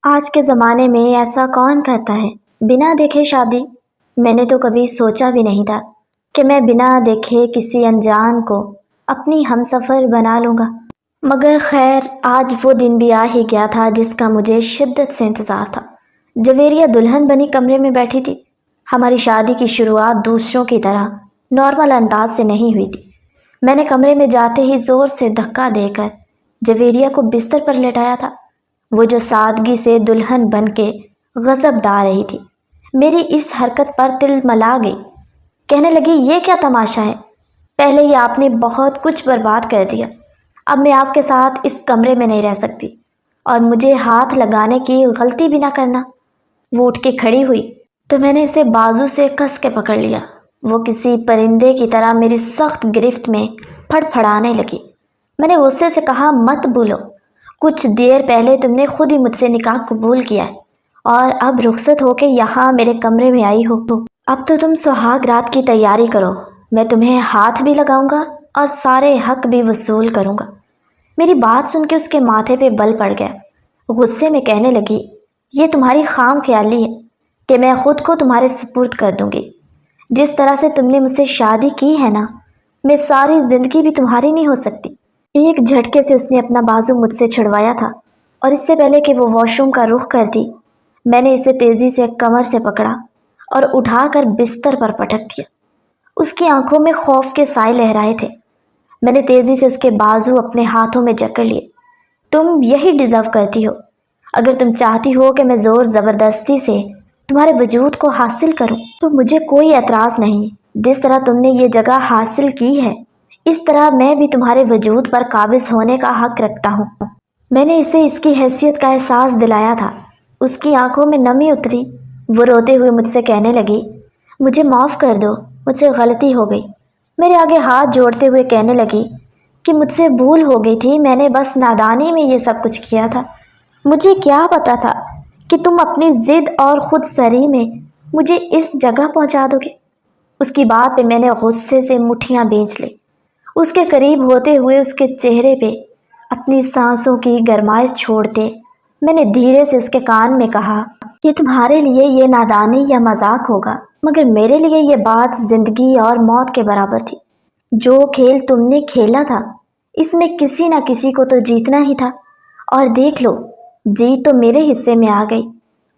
آج کے زمانے میں ایسا کون کرتا ہے بنا دیکھے شادی؟ میں نے تو کبھی سوچا بھی نہیں تھا کہ میں بنا دیکھے کسی انجان کو اپنی ہمسفر بنا لوں گا۔ مگر خیر، آج وہ دن بھی آ ہی گیا تھا جس کا مجھے شدت سے انتظار تھا۔ جویریہ دلہن بنی کمرے میں بیٹھی تھی۔ ہماری شادی کی شروعات دوسروں کی طرح نارمل انداز سے نہیں ہوئی تھی۔ میں نے کمرے میں جاتے ہی زور سے دھکا دے کر جویریہ کو بستر پر لٹایا تھا، وہ جو سادگی سے دلہن بن کے غضب ڈال رہی تھی۔ میری اس حرکت پر تل ملا گئی، کہنے لگی یہ کیا تماشا ہے؟ پہلے ہی آپ نے بہت کچھ برباد کر دیا، اب میں آپ کے ساتھ اس کمرے میں نہیں رہ سکتی، اور مجھے ہاتھ لگانے کی غلطی بھی نہ کرنا۔ وہ اٹھ کے کھڑی ہوئی تو میں نے اسے بازو سے کس کے پکڑ لیا۔ وہ کسی پرندے کی طرح میری سخت گرفت میں پھڑ پھڑانے لگی۔ میں نے غصے سے کہا، مت بولو، کچھ دیر پہلے تم نے خود ہی مجھ سے نکاح قبول کیا ہے اور اب رخصت ہو کے یہاں میرے کمرے میں آئی ہو۔ اب تو تم سہاگ رات کی تیاری کرو، میں تمہیں ہاتھ بھی لگاؤں گا اور سارے حق بھی وصول کروں گا۔ میری بات سن کے اس کے ماتھے پہ بل پڑ گیا۔ غصے میں کہنے لگی، یہ تمہاری خام خیالی ہے کہ میں خود کو تمہارے سپرد کر دوں گی۔ جس طرح سے تم نے مجھ سے شادی کی ہے نا، میں ساری زندگی بھی تمہاری نہیں ہو سکتی۔ ایک جھٹکے سے اس نے اپنا بازو مجھ سے چھڑوایا تھا، اور اس سے پہلے کہ وہ واش روم کا رخ کرتی، میں نے اسے تیزی سے کمر سے پکڑا اور اٹھا کر بستر پر پٹک دیا۔ اس کی آنکھوں میں خوف کے سائے لہرائے تھے۔ میں نے تیزی سے اس کے بازو اپنے ہاتھوں میں جکڑ لیے۔ تم یہی ڈیزرو کرتی ہو۔ اگر تم چاہتی ہو کہ میں زور زبردستی سے تمہارے وجود کو حاصل کروں تو مجھے کوئی اعتراض نہیں۔ جس طرح تم نے یہ جگہ حاصل کی ہے، اس طرح میں بھی تمہارے وجود پر قابض ہونے کا حق رکھتا ہوں۔ میں نے اسے اس کی حیثیت کا احساس دلایا تھا۔ اس کی آنکھوں میں نمی اتری۔ وہ روتے ہوئے مجھ سے کہنے لگی، مجھے معاف کر دو، مجھ سے غلطی ہو گئی۔ میرے آگے ہاتھ جوڑتے ہوئے کہنے لگی کہ مجھ سے بھول ہو گئی تھی، میں نے بس نادانی میں یہ سب کچھ کیا تھا۔ مجھے کیا پتا تھا کہ تم اپنی ضد اور خود سری میں مجھے اس جگہ پہنچا دو گے۔ اس کی بات پہ میں نے غصے سے مٹھیاں بھینچ لی۔ اس کے قریب ہوتے ہوئے اس کے چہرے پہ اپنی سانسوں کی گرمائش چھوڑتے میں نے دھیرے سے اس کے کان میں کہا کہ تمہارے لیے یہ نادانی یا مذاق ہوگا، مگر میرے لیے یہ بات زندگی اور موت کے برابر تھی۔ جو کھیل تم نے کھیلا تھا، اس میں کسی نہ کسی کو تو جیتنا ہی تھا، اور دیکھ لو، جیت تو میرے حصے میں آ گئی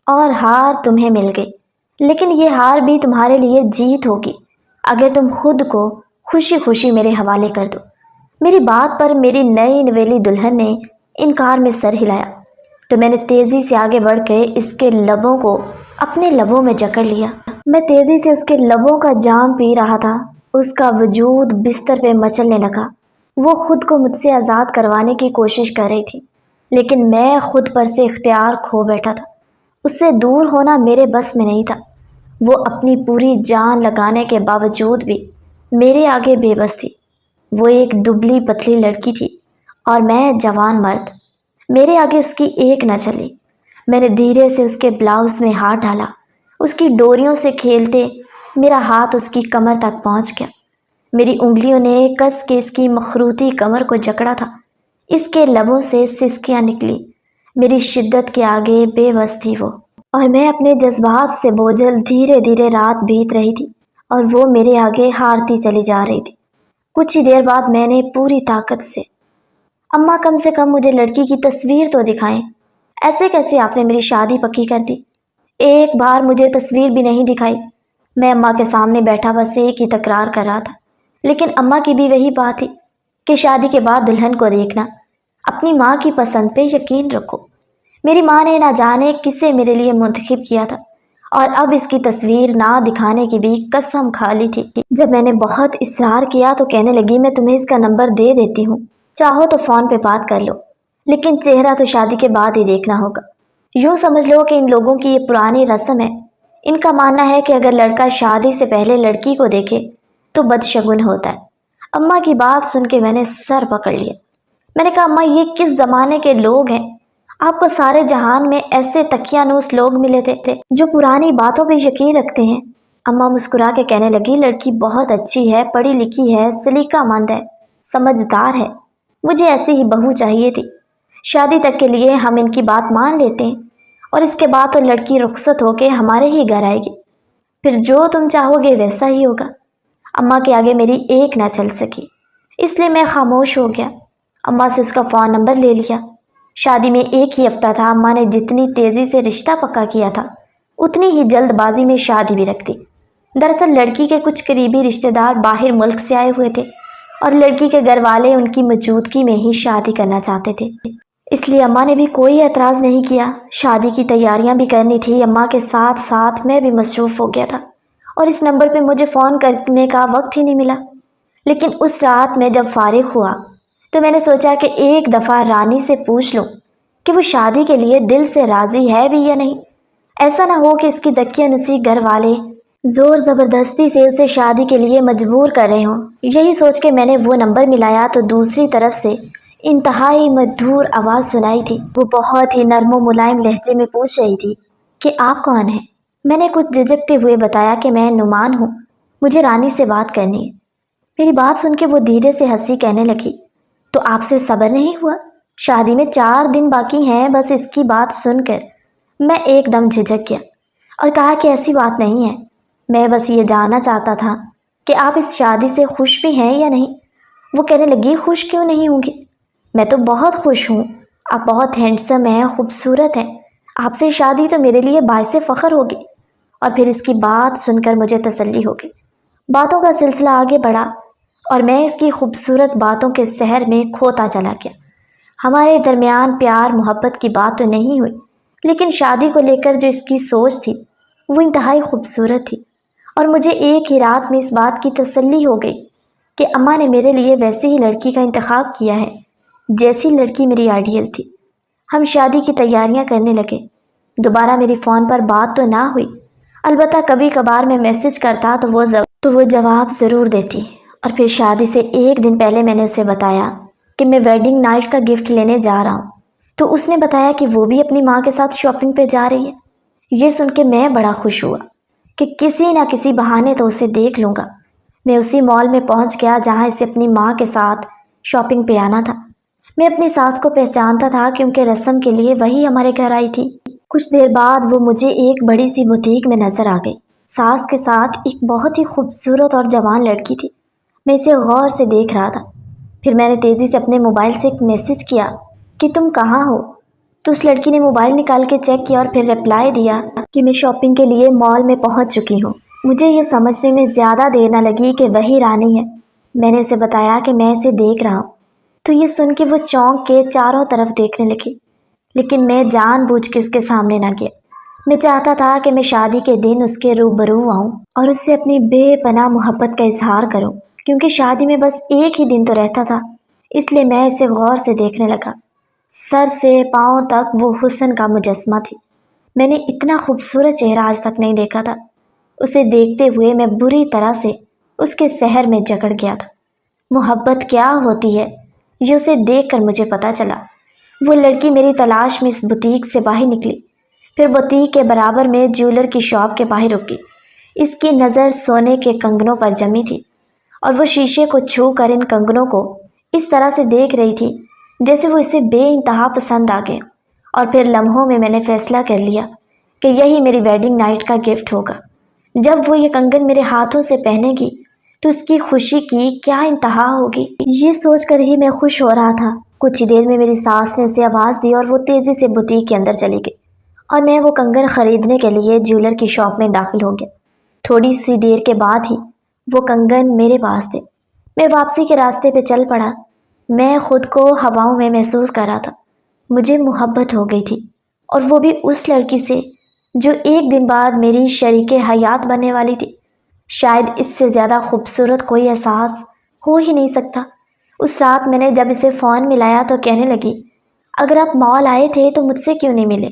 اور ہار تمہیں مل گئی۔ لیکن یہ ہار بھی تمہارے لیے جیت ہوگی اگر تم خود کو خوشی خوشی میرے حوالے کر دو۔ میری بات پر میری نئی نویلی دلہن نے انکار میں سر ہلایا تو میں نے تیزی سے آگے بڑھ کے اس کے لبوں کو اپنے لبوں میں جکڑ لیا۔ میں تیزی سے اس کے لبوں کا جام پی رہا تھا۔ اس کا وجود بستر پہ مچلنے لگا۔ وہ خود کو مجھ سے آزاد کروانے کی کوشش کر رہی تھی، لیکن میں خود پر سے اختیار کھو بیٹھا تھا۔ اس سے دور ہونا میرے بس میں نہیں تھا۔ وہ اپنی پوری جان لگانے کے باوجود بھی میرے آگے بے بس تھی۔ وہ ایک دبلی پتلی لڑکی تھی اور میں جوان مرد۔ میرے آگے اس کی ایک نہ چلی۔ میں نے دھیرے سے اس کے بلاؤز میں ہاتھ ڈالا۔ اس کی ڈوریوں سے کھیلتے میرا ہاتھ اس کی کمر تک پہنچ گیا۔ میری انگلیوں نے کس کے اس کی مخروطی کمر کو جکڑا تھا۔ اس کے لبوں سے سسکیاں نکلی۔ میری شدت کے آگے بے بس تھی وہ، اور میں اپنے جذبات سے بوجھل دھیرے دھیرے رات بیت رہی تھی، اور وہ میرے آگے ہارتی چلی جا رہی تھی۔ کچھ ہی دیر بعد میں نے پوری طاقت سے، اماں کم سے کم مجھے لڑکی کی تصویر تو دکھائیں، ایسے کیسے آپ نے میری شادی پکی کر دی؟ ایک بار مجھے تصویر بھی نہیں دکھائی۔ میں اماں کے سامنے بیٹھا بس ایک ہی تکرار کر رہا تھا، لیکن اماں کی بھی وہی بات تھی کہ شادی کے بعد دلہن کو دیکھنا، اپنی ماں کی پسند پہ یقین رکھو۔ میری ماں نے نہ جانے کسے میرے لیے منتخب کیا تھا، اور اب اس کی تصویر نہ دکھانے کی بھی قسم کھا لی تھی۔ جب میں نے بہت اصرار کیا تو کہنے لگی، میں تمہیں اس کا نمبر دے دیتی ہوں، چاہو تو فون پہ بات کر لو، لیکن چہرہ تو شادی کے بعد ہی دیکھنا ہوگا۔ یوں سمجھ لو کہ ان لوگوں کی یہ پرانی رسم ہے۔ ان کا ماننا ہے کہ اگر لڑکا شادی سے پہلے لڑکی کو دیکھے تو بدشگن ہوتا ہے۔ اماں کی بات سن کے میں نے سر پکڑ لیا۔ میں نے کہا، اماں یہ کس زمانے کے لوگ ہیں؟ آپ کو سارے جہان میں ایسے تکیانوس لوگ ملے تھے جو پرانی باتوں پہ یقین رکھتے ہیں؟ اماں مسکرا کے کہنے لگی، لڑکی بہت اچھی ہے، پڑھی لکھی ہے، سلیقہ مند ہے، سمجھدار ہے، مجھے ایسی ہی بہو چاہیے تھی۔ شادی تک کے لیے ہم ان کی بات مان لیتے ہیں، اور اس کے بعد تو لڑکی رخصت ہو کے ہمارے ہی گھر آئے گی، پھر جو تم چاہو گے ویسا ہی ہوگا۔ اماں کے آگے میری ایک نہ چل سکی، اس لیے میں خاموش ہو گیا۔ اماں سے اس کا فون نمبر لے لیا۔ شادی میں ایک ہی ہفتہ تھا، اماں نے جتنی تیزی سے رشتہ پکا کیا تھا اتنی ہی جلد بازی میں شادی بھی رکھ دی۔ دراصل لڑکی کے کچھ قریبی رشتہ دار باہر ملک سے آئے ہوئے تھے اور لڑکی کے گھر والے ان کی موجودگی میں ہی شادی کرنا چاہتے تھے، اس لیے اماں نے بھی کوئی اعتراض نہیں کیا۔ شادی کی تیاریاں بھی کرنی تھی، اماں کے ساتھ ساتھ میں بھی مصروف ہو گیا تھا اور اس نمبر پہ مجھے فون کرنے کا وقت ہی نہیں ملا۔ لیکن اس رات میں جب فارغ ہوا تو میں نے سوچا کہ ایک دفعہ رانی سے پوچھ لوں کہ وہ شادی کے لیے دل سے راضی ہے بھی یا نہیں۔ ایسا نہ ہو کہ اس کی دقیانوسی گھر والے زور زبردستی سے اسے شادی کے لیے مجبور کر رہے ہوں۔ یہی سوچ کے میں نے وہ نمبر ملایا تو دوسری طرف سے انتہائی مدھور آواز سنائی تھی۔ وہ بہت ہی نرم و ملائم لہجے میں پوچھ رہی تھی کہ آپ کون ہیں؟ میں نے کچھ جھجکتے ہوئے بتایا کہ میں نعمان ہوں، مجھے رانی سے بات کرنی ہے۔ میری بات سن کے وہ دھیرے سے ہنسی، کہنے لگی تو آپ سے صبر نہیں ہوا؟ شادی میں 4 دن باقی ہیں۔ بس اس کی بات سن کر میں ایک دم جھجک گیا اور کہا کہ ایسی بات نہیں ہے، میں بس یہ جاننا چاہتا تھا کہ آپ اس شادی سے خوش بھی ہیں یا نہیں۔ وہ کہنے لگی خوش کیوں نہیں ہوں گی، میں تو بہت خوش ہوں، آپ بہت ہینڈسم ہیں، خوبصورت ہیں، آپ سے شادی تو میرے لیے باعث فخر ہوگی۔ اور پھر اس کی بات سن کر مجھے تسلی ہو گئی۔ باتوں کا سلسلہ آگے بڑھا اور میں اس کی خوبصورت باتوں کے سحر میں کھوتا چلا گیا۔ ہمارے درمیان پیار محبت کی بات تو نہیں ہوئی، لیکن شادی کو لے کر جو اس کی سوچ تھی وہ انتہائی خوبصورت تھی، اور مجھے ایک ہی رات میں اس بات کی تسلی ہو گئی کہ اماں نے میرے لیے ویسی ہی لڑکی کا انتخاب کیا ہے جیسی لڑکی میری آئیڈیل تھی۔ ہم شادی کی تیاریاں کرنے لگے۔ دوبارہ میری فون پر بات تو نہ ہوئی، البتہ کبھی کبھار میں میسج کرتا تو وہ جواب ضرور دیتی۔ اور پھر شادی سے ایک دن پہلے میں نے اسے بتایا کہ میں ویڈنگ نائٹ کا گفٹ لینے جا رہا ہوں، تو اس نے بتایا کہ وہ بھی اپنی ماں کے ساتھ شاپنگ پہ جا رہی ہے۔ یہ سن کے میں بڑا خوش ہوا کہ کسی نہ کسی بہانے تو اسے دیکھ لوں گا۔ میں اسی مال میں پہنچ گیا جہاں اسے اپنی ماں کے ساتھ شاپنگ پہ آنا تھا۔ میں اپنی ساس کو پہچانتا تھا کیونکہ رسم کے لیے وہی ہمارے گھر آئی تھی۔ کچھ دیر بعد وہ مجھے ایک بڑی سی بوتیک میں نظر آ گئی، ساس کے ساتھ ایک بہت ہی خوبصورت اور جوان لڑکی تھی۔ میں اسے غور سے دیکھ رہا تھا۔ پھر میں نے تیزی سے اپنے موبائل سے ایک میسج کیا کہ تم کہاں ہو؟ تو اس لڑکی نے موبائل نکال کے چیک کیا اور پھر رپلائی دیا کہ میں شاپنگ کے لیے مال میں پہنچ چکی ہوں۔ مجھے یہ سمجھنے میں زیادہ دیر نہ لگی کہ وہی رانی ہے۔ میں نے اسے بتایا کہ میں اسے دیکھ رہا ہوں، تو یہ سن کے وہ چونک کے چاروں طرف دیکھنے لگی، لیکن میں جان بوجھ کے اس کے سامنے نہ گیا۔ میں چاہتا تھا کہ میں شادی کے دن اس کے روبرو آؤں اور اس سے اپنی بے پناہ محبت کا اظہار کروں، کیونکہ شادی میں بس ایک ہی دن تو رہتا تھا، اس لیے میں اسے غور سے دیکھنے لگا۔ سر سے پاؤں تک وہ حسن کا مجسمہ تھی۔ میں نے اتنا خوبصورت چہرہ آج تک نہیں دیکھا تھا۔ اسے دیکھتے ہوئے میں بری طرح سے اس کے سحر میں جکڑ گیا تھا۔ محبت کیا ہوتی ہے یہ اسے دیکھ کر مجھے پتہ چلا۔ وہ لڑکی میری تلاش میں اس بوتیک سے باہر نکلی، پھر بوتیک کے برابر میں جیولر کی شاپ کے باہر رکی۔ اس کی نظر سونے کے کنگنوں پر جمی تھی اور وہ شیشے کو چھو کر ان کنگنوں کو اس طرح سے دیکھ رہی تھی جیسے وہ اسے بے انتہا پسند آ گئے۔ اور پھر لمحوں میں نے فیصلہ کر لیا کہ یہی میری ویڈنگ نائٹ کا گفٹ ہوگا۔ جب وہ یہ کنگن میرے ہاتھوں سے پہنے گی تو اس کی خوشی کی کیا انتہا ہوگی، یہ سوچ کر ہی میں خوش ہو رہا تھا۔ کچھ ہی دیر میں میری ساس نے اسے آواز دی اور وہ تیزی سے بوتیک کے اندر چلی گئی اور میں وہ کنگن خریدنے کے لیے جیولر کی شاپ میں داخل ہو گیا۔ تھوڑی سی دیر کے بعد ہی وہ کنگن میرے پاس تھے۔ میں واپسی کے راستے پہ چل پڑا۔ میں خود کو ہواؤں میں محسوس کر رہا تھا۔ مجھے محبت ہو گئی تھی، اور وہ بھی اس لڑکی سے جو ایک دن بعد میری شریک حیات بننے والی تھی۔ شاید اس سے زیادہ خوبصورت کوئی احساس ہو ہی نہیں سکتا۔ اس رات میں نے جب اسے فون ملایا تو کہنے لگی اگر آپ مال آئے تھے تو مجھ سے کیوں نہیں ملے؟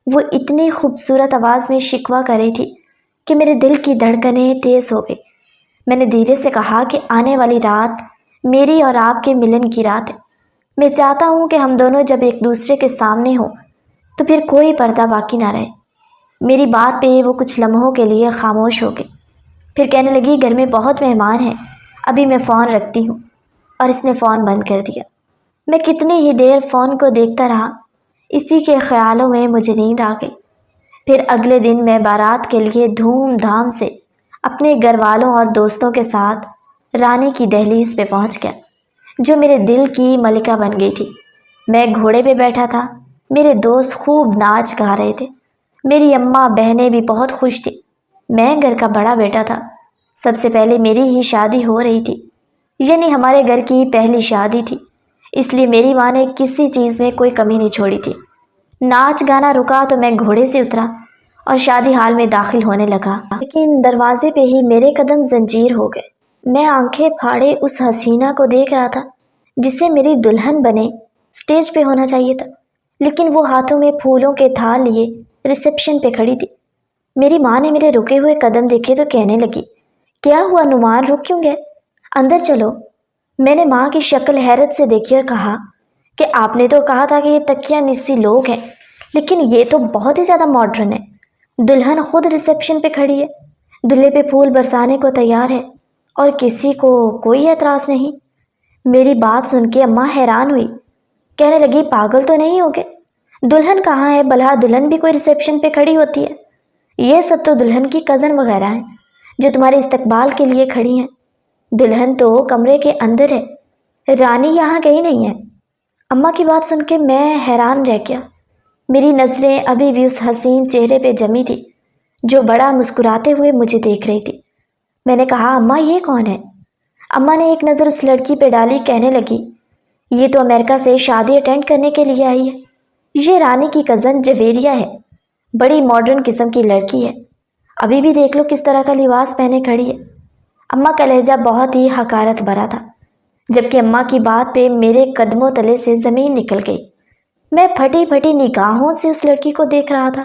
وہ اتنی خوبصورت آواز میں شکوہ کر رہی تھی کہ میرے دل کی دھڑکنیں تیز ہو گئی۔ میں نے دھیرے سے کہا کہ آنے والی رات میری اور آپ کے ملن کی رات ہے۔ میں چاہتا ہوں کہ ہم دونوں جب ایک دوسرے کے سامنے ہوں تو پھر کوئی پردہ باقی نہ رہے۔ میری بات پہ وہ کچھ لمحوں کے لیے خاموش ہو گئی، پھر کہنے لگی گھر میں بہت مہمان ہیں، ابھی میں فون رکھتی ہوں، اور اس نے فون بند کر دیا۔ میں کتنی ہی دیر فون کو دیکھتا رہا۔ اسی کے خیالوں میں مجھے نیند آ گئی۔ پھر اگلے دن میں بارات کے لیے دھوم دھام سے اپنے گھر والوں اور دوستوں کے ساتھ رانی کی دہلیز پہ پہنچ گیا، جو میرے دل کی ملکہ بن گئی تھی۔ میں گھوڑے پہ بیٹھا تھا، میرے دوست خوب ناچ گا رہے تھے، میری اماں بہنیں بھی بہت خوش تھی۔ میں گھر کا بڑا بیٹا تھا، سب سے پہلے میری ہی شادی ہو رہی تھی، یعنی ہمارے گھر کی پہلی شادی تھی، اس لیے میری ماں نے کسی چیز میں کوئی کمی نہیں چھوڑی تھی۔ ناچ گانا رکا تو میں گھوڑے سے اترا اور شادی ہال میں داخل ہونے لگا، لیکن دروازے پہ ہی میرے قدم زنجیر ہو گئے۔ میں آنکھیں پھاڑے اس حسینہ کو دیکھ رہا تھا جسے میری دلہن بنے اسٹیج پہ ہونا چاہیے تھا، لیکن وہ ہاتھوں میں پھولوں کے تھال لیے ریسیپشن پہ کھڑی تھی۔ میری ماں نے میرے رکے ہوئے قدم دیکھے تو کہنے لگی، کیا ہوا نعمان، رک کیوں گئے؟ اندر چلو۔ میں نے ماں کی شکل حیرت سے دیکھی اور کہا کہ آپ نے تو کہا تھا کہ یہ تکیہ نسی لوگ ہیں، لیکن یہ تو بہت ہی زیادہ ماڈرن ہے۔ دلہن خود ریسیپشن پہ کھڑی ہے، دلہے پہ پھول برسانے کو تیار ہے اور کسی کو کوئی اعتراض نہیں۔ میری بات سن کے اماں حیران ہوئی، کہنے لگی، پاگل تو نہیں ہوگے؟ دلہن کہاں ہے؟ بھلا دلہن بھی کوئی ریسیپشن پہ کھڑی ہوتی ہے؟ یہ سب تو دلہن کی کزن وغیرہ ہیں جو تمہارے استقبال کے لیے کھڑی ہیں۔ دلہن تو کمرے کے اندر ہے، رانی یہاں کہیں نہیں ہے۔ اماں کی بات سن کے میں حیران رہ گیا۔ میری نظریں ابھی بھی اس حسین چہرے پہ جمی تھی جو بڑا مسکراتے ہوئے مجھے دیکھ رہی تھی۔ میں نے کہا، اماں یہ کون ہے؟ اماں نے ایک نظر اس لڑکی پہ ڈالی، کہنے لگی، یہ تو امریکہ سے شادی اٹینڈ کرنے کے لیے آئی ہے، یہ رانی کی کزن جویریہ ہے، بڑی ماڈرن قسم کی لڑکی ہے، ابھی بھی دیکھ لو کس طرح کا لباس پہنے کھڑی ہے۔ اماں کا لہجہ بہت ہی حقارت بھرا تھا، جبکہ اماں کی بات پہ میرے قدموں تلے سے زمین نکل گئی۔ میں پھٹی پھٹی نگاہوں سے اس لڑکی کو دیکھ رہا تھا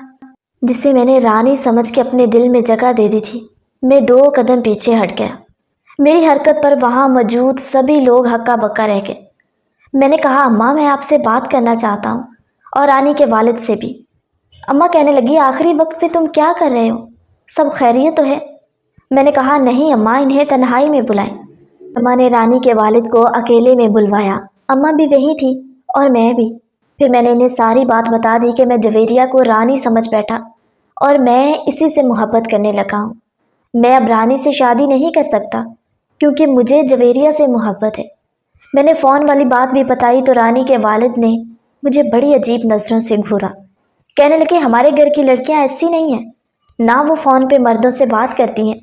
جسے میں نے رانی سمجھ کے اپنے دل میں جگہ دے دی تھی۔ میں 2 قدم پیچھے ہٹ گیا۔ میری حرکت پر وہاں موجود سبھی لوگ ہکا بکا رہ گئے۔ میں نے کہا، اماں میں آپ سے بات کرنا چاہتا ہوں، اور رانی کے والد سے بھی۔ اماں کہنے لگی، آخری وقت پہ تم کیا کر رہے ہو؟ سب خیریت تو ہے؟ میں نے کہا، نہیں اماں، انہیں تنہائی میں بلائیں۔ اماں نے رانی کے والد کو اکیلے میں بلوایا، اماں بھی وہی تھی اور میں بھی۔ پھر میں نے انہیں ساری بات بتا دی کہ میں جویریہ کو رانی سمجھ بیٹھا اور میں اسی سے محبت کرنے لگا ہوں۔ میں اب رانی سے شادی نہیں کر سکتا کیونکہ مجھے جویریہ سے محبت ہے۔ میں نے فون والی بات بھی بتائی تو رانی کے والد نے مجھے بڑی عجیب نظروں سے گھورا، کہنے لگے، ہمارے گھر کی لڑکیاں ایسی نہیں ہیں، نہ وہ فون پہ مردوں سے بات کرتی ہیں۔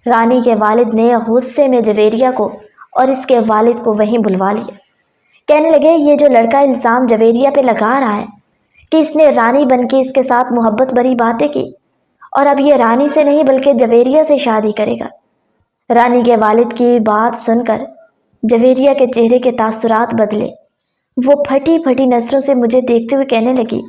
رانی کے والد نے غصے میں جویریہ کو اور اس کے والد کو وہیں بلوا لیا۔ کہنے لگے، یہ جو لڑکا الزام جویریہ پہ لگا رہا ہے کہ اس نے رانی بن کے اس کے ساتھ محبت بھری باتیں کی، اور اب یہ رانی سے نہیں بلکہ جویریہ سے شادی کرے گا۔ رانی کے والد کی بات سن کر جویریہ کے چہرے کے تاثرات بدلے۔ وہ پھٹی پھٹی نظروں سے مجھے دیکھتے ہوئے کہنے لگی،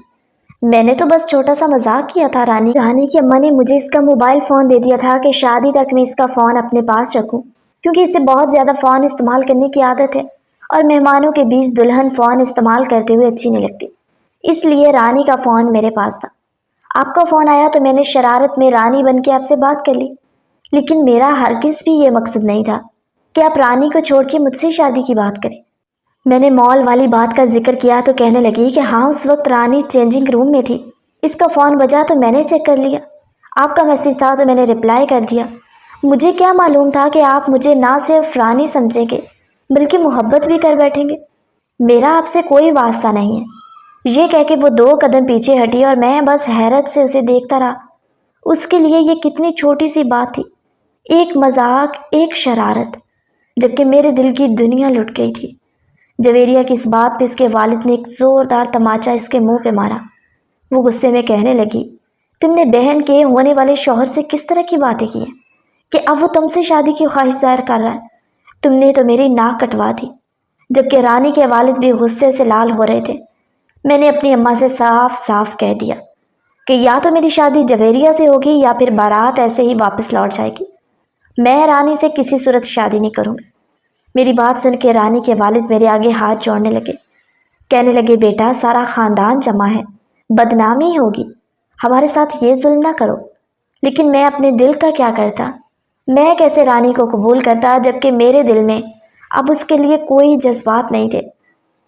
میں نے تو بس چھوٹا سا مذاق کیا تھا رانی کی اماں نے مجھے اس کا موبائل فون دے دیا تھا کہ شادی تک میں اس کا فون اپنے پاس رکھوں، کیونکہ اسے بہت زیادہ فون استعمال کرنے کی عادت ہے اور مہمانوں کے بیچ دلہن فون استعمال کرتے ہوئے اچھی نہیں لگتی، اس لیے رانی کا فون میرے پاس تھا۔ آپ کا فون آیا تو میں نے شرارت میں رانی بن کے آپ سے بات کر لی، لیکن میرا ہرگز بھی یہ مقصد نہیں تھا کہ آپ رانی کو چھوڑ کے مجھ سے شادی کی بات کریں۔ میں نے مال والی بات کا ذکر کیا تو کہنے لگی کہ ہاں، اس وقت رانی چینجنگ روم میں تھی، اس کا فون بجا تو میں نے چیک کر لیا، آپ کا میسیج تھا تو میں نے رپلائی کر دیا۔ مجھے کیا معلوم تھا کہ آپ مجھے نہ صرف رانی سمجھیں گے بلکہ محبت بھی کر بیٹھیں گے، میرا آپ سے کوئی واسطہ نہیں ہے۔ یہ کہہ کے وہ 2 قدم پیچھے ہٹی اور میں بس حیرت سے اسے دیکھتا رہا۔ اس کے لیے یہ کتنی چھوٹی سی بات تھی، ایک مذاق، ایک شرارت، جبکہ میرے دل کی دنیا لٹ گئی تھی۔ جویریہ کی اس بات پہ اس کے والد نے ایک زوردار تماچا اس کے منہ پہ مارا۔ وہ غصے میں کہنے لگی، تم نے بہن کے ہونے والے شوہر سے کس طرح کی باتیں کی ہیں کہ اب وہ تم سے شادی کی خواہش ظاہر کر رہا ہے؟ تم نے تو میری ناک کٹوا دی۔ جبکہ رانی کے والد بھی غصے سے لال ہو رہے تھے۔ میں نے اپنی اماں سے صاف صاف کہہ دیا کہ یا تو میری شادی جویریہ سے ہوگی یا پھر بارات ایسے ہی واپس لوٹ جائے گی، میں رانی سے کسی صورت شادی نہیں کروں گی۔ میری بات سن کے رانی کے والد میرے آگے ہاتھ جوڑنے لگے، کہنے لگے، بیٹا، سارا خاندان جمع ہے، بدنامی ہوگی، ہمارے ساتھ یہ ظلم نہ کرو۔ لیکن میں اپنے دل کا کیا کرتا؟ میں کیسے رانی کو قبول کرتا جبکہ میرے دل میں اب اس کے لیے کوئی جذبات نہیں تھے؟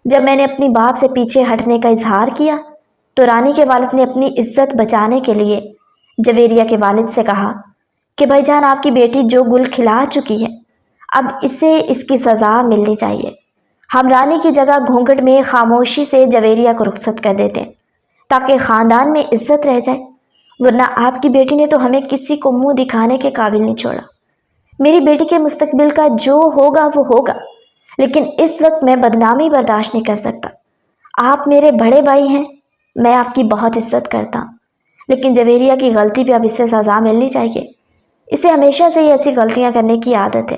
جب میں نے اپنی بات سے پیچھے ہٹنے کا اظہار کیا تو رانی کے والد نے اپنی عزت بچانے کے لیے جویریہ کے والد سے کہا کہ بھائی جان، آپ کی بیٹی جو گل کھلا چکی ہے، اب اسے اس کی سزا ملنی چاہیے۔ ہم رانی کی جگہ گھونگھٹ میں خاموشی سے جویریہ کو رخصت کر دیتے ہیں تاکہ خاندان میں عزت رہ جائے، ورنہ آپ کی بیٹی نے تو ہمیں کسی کو منہ دکھانے کے قابل نہیں چھوڑا۔ میری بیٹی کے مستقبل کا جو ہوگا وہ ہوگا، لیکن اس وقت میں بدنامی برداشت نہیں کر سکتا۔ آپ میرے بڑے بھائی ہیں، میں آپ کی بہت عزت کرتا ہوں، لیکن جویریہ کی غلطی پہ اب اسے سزا ملنی چاہیے۔ اسے ہمیشہ سے ہی ایسی غلطیاں کرنے کی عادت ہے۔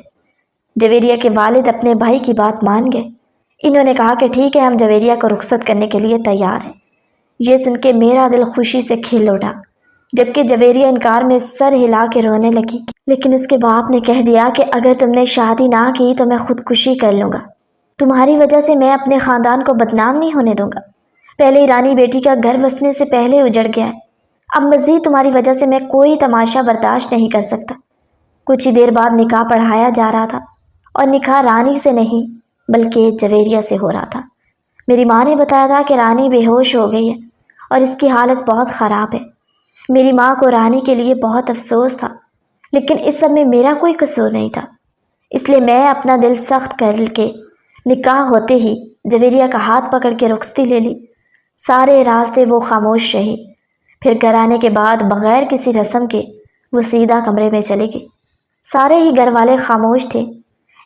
جویریہ کے والد اپنے بھائی کی بات مان گئے۔ انہوں نے کہا کہ ٹھیک ہے، ہم جویریہ کو رخصت کرنے کے لیے تیار ہیں۔ یہ سن کے میرا دل خوشی سے کھل اٹھا، جبکہ جویریہ انکار میں سر ہلا کے رونے لگی۔ لیکن اس کے باپ نے کہہ دیا کہ اگر تم نے شادی نہ کی تو میں خودکشی کر لوں گا۔ تمہاری وجہ سے میں اپنے خاندان کو بدنام نہیں ہونے دوں گا۔ پہلے ہی رانی بیٹی کا گھر بسنے سے پہلے اجڑ گیا ہے، اب مزید تمہاری وجہ سے میں کوئی تماشا برداشت نہیں کر سکتا۔ کچھ ہی دیر بعد نکاح پڑھایا جا رہا تھا، اور نکاح رانی سے نہیں بلکہ جویریہ سے ہو رہا تھا۔ میری ماں نے بتایا تھا کہ رانی بے ہوش ہو گئی ہے اور اس کی حالت بہت خراب ہے۔ میری ماں کو رانی کے لیے بہت افسوس تھا، لیکن اس سب میں میرا کوئی قصور نہیں تھا، اس لیے میں اپنا دل سخت کر کے نکاح ہوتے ہی جویریہ کا ہاتھ پکڑ کے رخصتی لے لی۔ سارے راستے وہ خاموش رہی، پھر گھر آنے کے بعد بغیر کسی رسم کے وہ سیدھا کمرے میں چلے گئی۔ سارے ہی گھر والے خاموش تھے،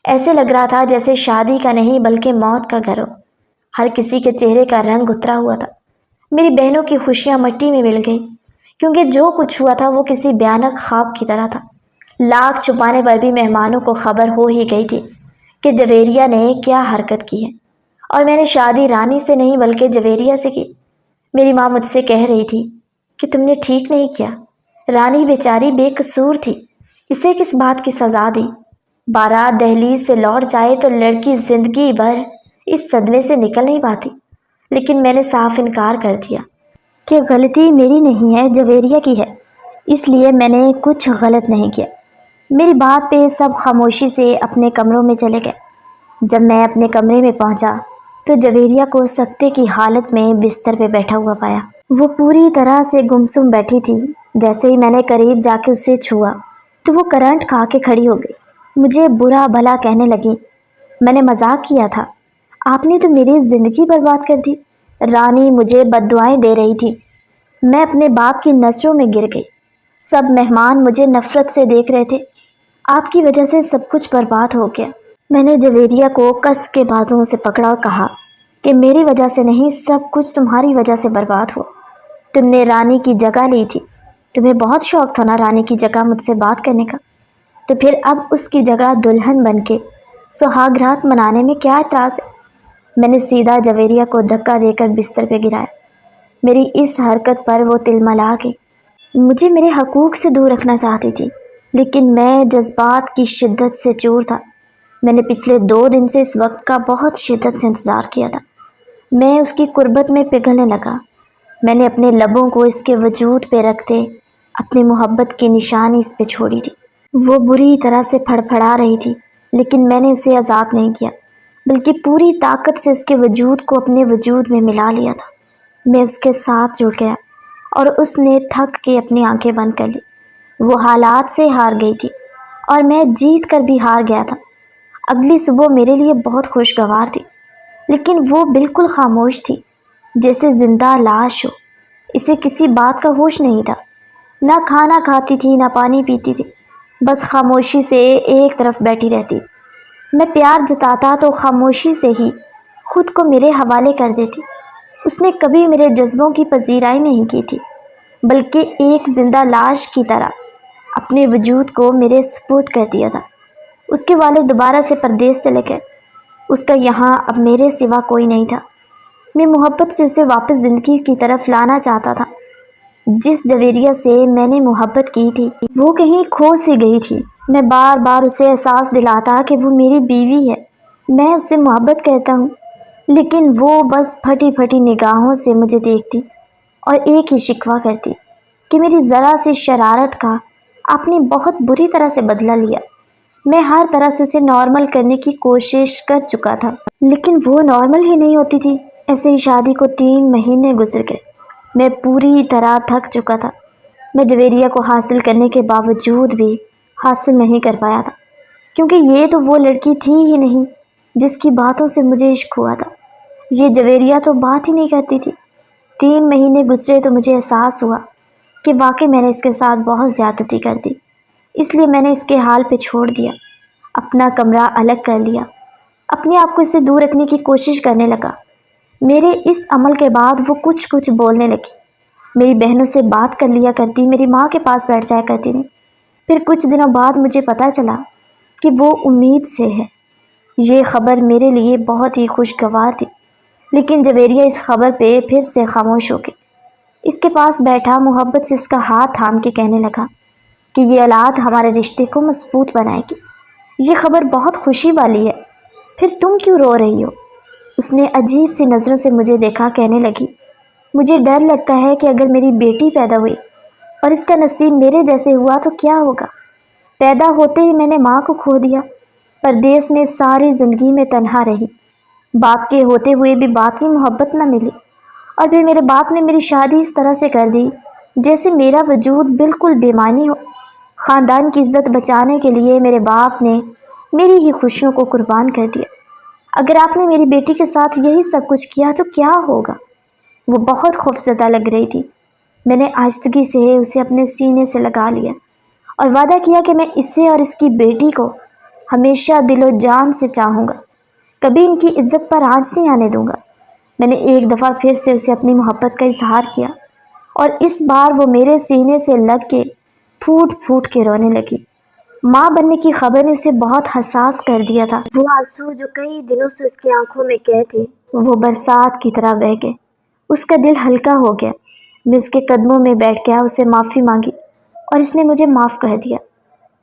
ایسے لگ رہا تھا جیسے شادی کا نہیں بلکہ موت کا گھر ہو۔ ہر کسی کے چہرے کا رنگ اترا ہوا تھا۔ میری بہنوں کی خوشیاں مٹی میں مل گئی، کیونکہ جو کچھ ہوا تھا وہ کسی بھیانک خواب کی طرح تھا۔ لاکھ چھپانے پر بھی مہمانوں کو خبر ہو ہی گئی تھی کہ جویریہ نے کیا حرکت کی ہے، اور میں نے شادی رانی سے نہیں بلکہ جویریہ سے کی۔ میری ماں مجھ سے کہہ رہی تھی کہ تم نے ٹھیک نہیں کیا، رانی بیچاری بے قصور تھی، اسے کس بات کی سزا دی؟ بارات دہلیز سے لوٹ جائے تو لڑکی زندگی بھر اس صدمے سے نکل نہیں پاتی، لیکن میں نے صاف انکار کر دیا کہ غلطی میری نہیں ہے، جویریہ کی ہے، اس لیے میں نے کچھ غلط نہیں کیا۔ میری بات پہ سب خاموشی سے اپنے کمروں میں چلے گئے۔ جب میں اپنے کمرے میں پہنچا تو جویریہ کو سکتے کی حالت میں بستر پہ بیٹھا ہوا پایا۔ وہ پوری طرح سے گمسم بیٹھی تھی۔ جیسے ہی میں نے قریب جا کے اسے چھوا تو وہ کرنٹ کھا کے کھڑی ہو گئی۔ مجھے برا بھلا کہنے لگی، میں نے مذاق کیا تھا، آپ نے تو میری زندگی برباد کر دی۔ رانی مجھے بد دعائیں دے رہی تھی، میں اپنے باپ کی نظروں میں گر گئی۔ سب مہمان مجھے نفرت سے دیکھ رہے تھے، آپ کی وجہ سے سب کچھ برباد ہو گیا۔ میں نے جویریہ کو کس کے بازوں سے پکڑا اور کہا کہ میری وجہ سے نہیں، سب کچھ تمہاری وجہ سے برباد ہو۔ تم نے رانی کی جگہ لی تھی، تمہیں بہت شوق تھا نا رانی کی جگہ مجھ سے بات کرنے کا، تو پھر اب اس کی جگہ دلہن بن کے سہاگ رات منانے میں کیا اعتراض ہے؟ میں نے سیدھا جویریہ کو دھکا دے کر بستر پہ گرایا۔ میری اس حرکت پر وہ تلملا گئی۔ مجھے میرے حقوق سے دور رکھنا چاہتی تھی، لیکن میں جذبات کی شدت سے چور تھا۔ میں نے پچھلے 2 دن سے اس وقت کا بہت شدت سے انتظار کیا تھا۔ میں اس کی قربت میں پگھلنے لگا۔ میں نے اپنے لبوں کو اس کے وجود پہ رکھتے اپنی محبت کی نشانی اس پہ چھوڑی تھی۔ وہ بری طرح سے پھڑپھڑا رہی تھی، لیکن میں نے اسے آزاد نہیں کیا، بلکہ پوری طاقت سے اس کے وجود کو اپنے وجود میں ملا لیا تھا۔ میں اس کے ساتھ جڑ گیا اور اس نے تھک کے اپنی آنکھیں بند کر لی۔ وہ حالات سے ہار گئی تھی اور میں جیت کر بھی ہار گیا تھا۔ اگلی صبح میرے لیے بہت خوشگوار تھی، لیکن وہ بالکل خاموش تھی، جیسے زندہ لاش ہو۔ اسے کسی بات کا ہوش نہیں تھا، نہ کھانا کھاتی تھی نہ پانی پیتی تھی، بس خاموشی سے ایک طرف بیٹھی رہتی۔ میں پیار جتاتا تو خاموشی سے ہی خود کو میرے حوالے کر دیتی۔ اس نے کبھی میرے جذبوں کی پذیرائی نہیں کی تھی، بلکہ ایک زندہ لاش کی طرح اپنے وجود کو میرے سپرد کر دیا تھا۔ اس کے والد دوبارہ سے پردیس چلے گئے، اس کا یہاں اب میرے سوا کوئی نہیں تھا۔ میں محبت سے اسے واپس زندگی کی طرف لانا چاہتا تھا۔ جس جویریہ سے میں نے محبت کی تھی وہ کہیں کھو سی گئی تھی۔ میں بار بار اسے احساس دلاتا کہ وہ میری بیوی ہے، میں اس سے محبت کرتا ہوں، لیکن وہ بس پھٹی پھٹی نگاہوں سے مجھے دیکھتی اور ایک ہی شکوہ کرتی کہ میری ذرا سی شرارت کا آپ نے بہت بری طرح سے بدلہ لیا۔ میں ہر طرح سے اسے نارمل کرنے کی کوشش کر چکا تھا، لیکن وہ نارمل ہی نہیں ہوتی تھی۔ ایسے ہی شادی کو 3 مہینے گزر گئے۔ میں پوری طرح تھک چکا تھا۔ میں جویریہ کو حاصل کرنے کے باوجود بھی حاصل نہیں کر پایا تھا، کیونکہ یہ تو وہ لڑکی تھی ہی نہیں جس کی باتوں سے مجھے عشق ہوا تھا۔ یہ جویریہ تو بات ہی نہیں کرتی تھی۔ 3 مہینے گزرے تو مجھے احساس ہوا کہ واقعی میں نے اس کے ساتھ بہت زیادتی کر دی۔ اس لیے میں نے اس کے حال پہ چھوڑ دیا، اپنا کمرہ الگ کر لیا، اپنے آپ کو اس سے دور رکھنے کی کوشش کرنے لگا۔ میرے اس عمل کے بعد وہ کچھ بولنے لگی، میری بہنوں سے بات کر لیا کرتی، میری ماں کے پاس بیٹھ جایا کرتی تھی۔ پھر کچھ دنوں بعد مجھے پتہ چلا کہ وہ امید سے ہے۔ یہ خبر میرے لیے بہت ہی خوشگوار تھی، لیکن جویریہ اس خبر پہ پھر سے خاموش ہو گئی۔ اس کے پاس بیٹھا محبت سے اس کا ہاتھ تھام کے کہنے لگا کہ یہ اولاد ہمارے رشتے کو مضبوط بنائے گی۔ یہ خبر بہت خوشی والی ہے، پھر تم کیوں رو رہی ہو؟ اس نے عجیب سی نظروں سے مجھے دیکھا، کہنے لگی، مجھے ڈر لگتا ہے کہ اگر میری بیٹی پیدا ہوئی اور اس کا نصیب میرے جیسے ہوا تو کیا ہوگا؟ پیدا ہوتے ہی میں نے ماں کو کھو دیا، پردیس میں ساری زندگی میں تنہا رہی، باپ کے ہوتے ہوئے بھی باپ کی محبت نہ ملی، اور پھر میرے باپ نے میری شادی اس طرح سے کر دی جیسے میرا وجود بالکل بے معنی ہو۔ خاندان کی عزت بچانے کے لیے میرے باپ نے میری ہی خوشیوں کو قربان کر دیا۔ اگر آپ نے میری بیٹی کے ساتھ یہی سب کچھ کیا تو کیا ہوگا؟ وہ بہت خوفزدہ لگ رہی تھی۔ میں نے آہستگی سے اسے اپنے سینے سے لگا لیا اور وعدہ کیا کہ میں اسے اور اس کی بیٹی کو ہمیشہ دل و جان سے چاہوں گا، کبھی ان کی عزت پر آنچ نہیں آنے دوں گا۔ میں نے ایک دفعہ پھر سے اسے اپنی محبت کا اظہار کیا، اور اس بار وہ میرے سینے سے لگ کے پھوٹ کے رونے لگی۔ ماں بننے کی خبر نے اسے بہت حساس کر دیا تھا۔ وہ آنسو جو کئی دنوں سے اس کی آنکھوں میں قید تھے، وہ برسات کی طرح بہہ گئے۔ اس کا دل ہلکا ہو گیا۔ میں اس کے قدموں میں بیٹھ گیا، اسے معافی مانگی اور اس نے مجھے معاف کر دیا۔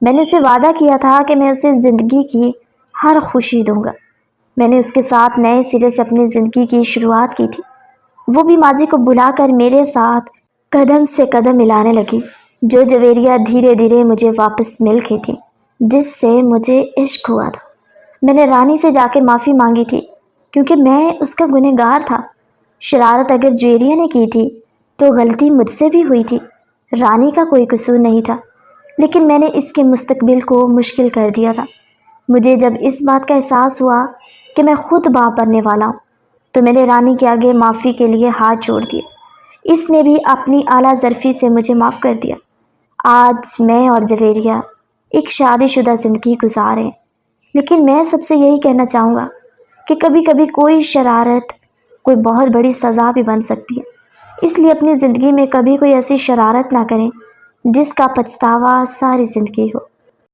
میں نے اسے وعدہ کیا تھا کہ میں اسے زندگی کی ہر خوشی دوں گا۔ میں نے اس کے ساتھ نئے سرے سے اپنی زندگی کی شروعات کی تھی۔ وہ بھی ماضی کو بھلا کر میرے ساتھ قدم سے قدم ملانے لگی۔ جو جویریہ دھیرے دھیرے مجھے واپس مل گئی تھی، جس سے مجھے عشق ہوا تھا۔ میں نے رانی سے جا کے معافی مانگی تھی، کیونکہ میں اس کا گنہگار تھا۔ شرارت اگر جویریہ نے کی تھی تو غلطی مجھ سے بھی ہوئی تھی، رانی کا کوئی قصور نہیں تھا، لیکن میں نے اس کے مستقبل کو مشکل کر دیا تھا۔ مجھے جب اس بات کا احساس ہوا کہ میں خود باپ بننے والا ہوں تو میں نے رانی کے آگے معافی کے لیے ہاتھ جوڑ دیے۔ اس نے بھی اپنی اعلیٰ ظرفی سے مجھے معاف کر دیا۔ آج میں اور جویریہ ایک شادی شدہ زندگی گزار رہے ہیں، لیکن میں سب سے یہی کہنا چاہوں گا کہ کبھی کبھی کوئی شرارت کوئی بہت بڑی سزا بھی بن سکتی ہے۔ اس لیے اپنی زندگی میں کبھی کوئی ایسی شرارت نہ کریں جس کا پچھتاوا ساری زندگی ہو۔